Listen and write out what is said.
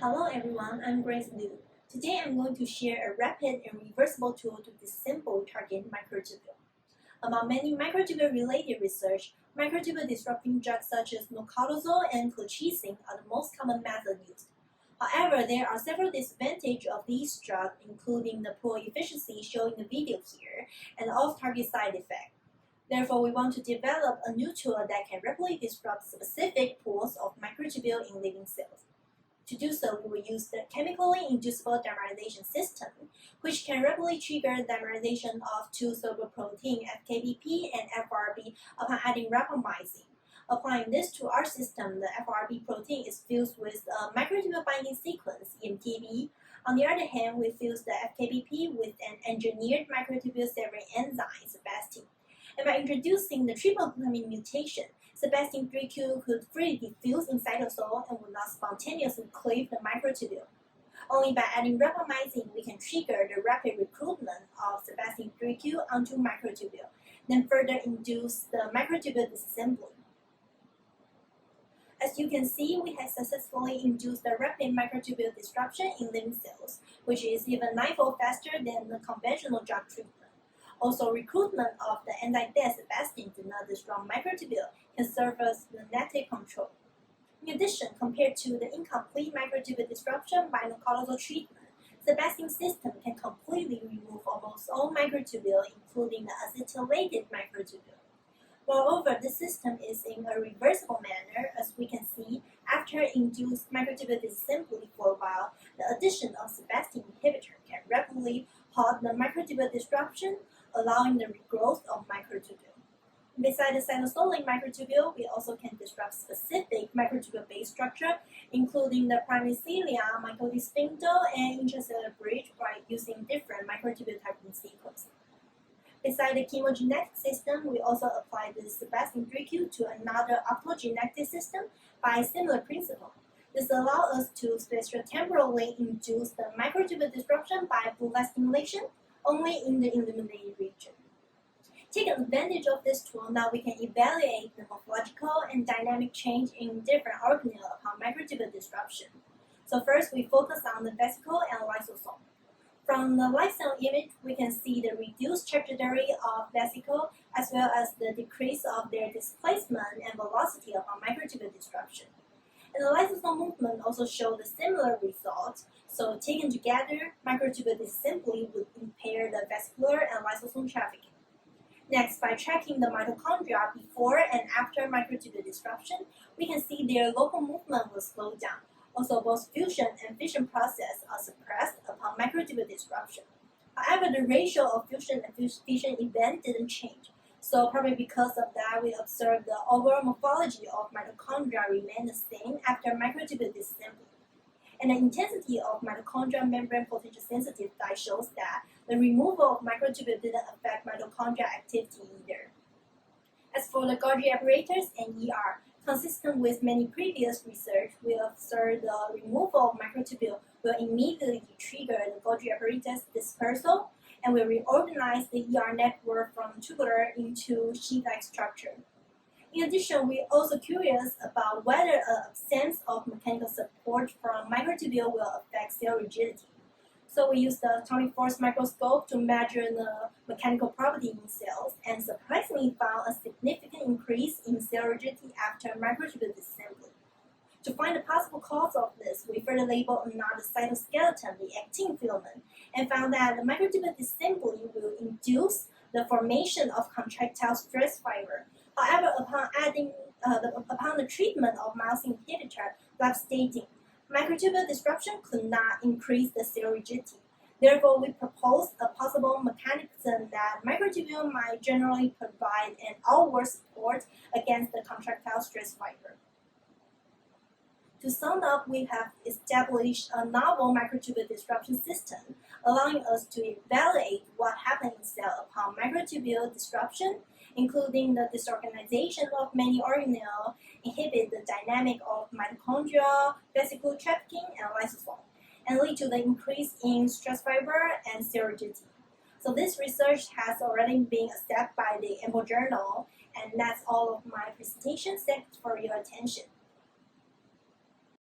Hello everyone, I'm Grace Liu. Today I'm going to share a rapid and reversible tool to disassemble target microtubule. Among many microtubule-related research, microtubule disrupting drugs such as noctolizole and colchicine are the most common method used. However, there are several disadvantages of these drugs, including the poor efficiency shown in the video here and off-target side effects. Therefore, we want to develop a new tool that can rapidly disrupt specific pools of microtubule in living cells. To do so, we will use the chemically inducible dimerization system, which can rapidly trigger dimerization of two soluble proteins FKBP and FRB upon adding rapamycin. Applying this to our system, the FRB protein is fused with a microtubule binding sequence, EMTB. On the other hand, we fuse the FKBP with an engineered microtubule severing enzyme, Sebastian. And by introducing the triple glutamine mutation, Sebastian 3Q could freely diffuse in cytosol and would not spontaneously cleave the microtubule. Only by adding rapamycin, we can trigger the rapid recruitment of Sebastian 3Q onto microtubule, then further induce the microtubule disassembly. As you can see, we have successfully induced the rapid microtubule disruption in living cells, which is even 9-fold faster than the conventional drug treatment. Also, recruitment of the anti-death Sebastian to not disrupt microtubule can serve as the negative control. In addition, compared to the incomplete microtubule disruption by noctolizole treatment, Sebastian's system can completely remove almost all microtubule, including the acetylated microtubule. Moreover, the system is in a reversible manner, as we can see, after induced microtubule disassembly for a while, the addition of Sebastian inhibitor can rapidly halt the microtubule disruption, allowing the regrowth of microtubule. Besides the cytosolic microtubule, we also can disrupt specific microtubule-based structure, including the primary cilia, mitotic spindle, and intracellular bridge by using different microtubule typing sequences. Besides the chemogenetic system, we also apply the Sebastian 3Q to another optogenetic system by a similar principle. This allows us to spatiotemporally induce the microtubule disruption by blue light stimulation only in the illuminated region. Taking advantage of this tool, now we can evaluate the morphological and dynamic change in different organelles upon microtubule disruption. So first, we focus on the vesicle and lysosome. From the light cell image, we can see the reduced trajectory of vesicle as well as the decrease of their displacement and velocity upon microtubule disruption. And the lysosome movement also showed a similar result. So taken together, microtubule disassembly would impair the vesicular and lysosome trafficking. Next, by tracking the mitochondria before and after microtubule disruption, we can see their local movement will slow down. Also, both fusion and fission processes are suppressed upon microtubule disruption. However, the ratio of fusion and fission event didn't change. So probably because of that, we observed the overall morphology of mitochondria remained the same after microtubule disassembly. And the intensity of mitochondrial membrane potential sensitive dye shows that the removal of microtubule didn't affect mitochondrial activity either. As for the Golgi apparatus and ER, consistent with many previous research, we observed the removal of microtubule will immediately trigger the Golgi apparatus dispersal and will reorganize the ER network from tubular into sheet-like structure. In addition, we are also curious about whether an absence of mechanical support from microtubule will affect cell rigidity. So we used the atomic force microscope to measure the mechanical property in cells and surprisingly found a significant increase in cell rigidity after microtubule disassembly. To find the possible cause of this, we further labeled another cytoskeleton, the actin filament, and found that the microtubule disassembly will induce the formation of contractile stress fiber. However, upon the treatment of myosin inhibitor, devastating, microtubule disruption could not increase the cell rigidity. Therefore, we proposed a possible mechanism that microtubule might generally provide an outward support against the contractile stress fiber. To sum up, we have established a novel microtubule disruption system, allowing us to evaluate what happens in cell upon microtubule disruption, including the disorganization of many organelles, inhibit the dynamic of mitochondria, vesicle trafficking, and lysosome, and lead to the increase in stress fiber and cell rigidity. So this research has already been accepted by the EMBO journal, and that's all of my presentation. Thanks for your attention.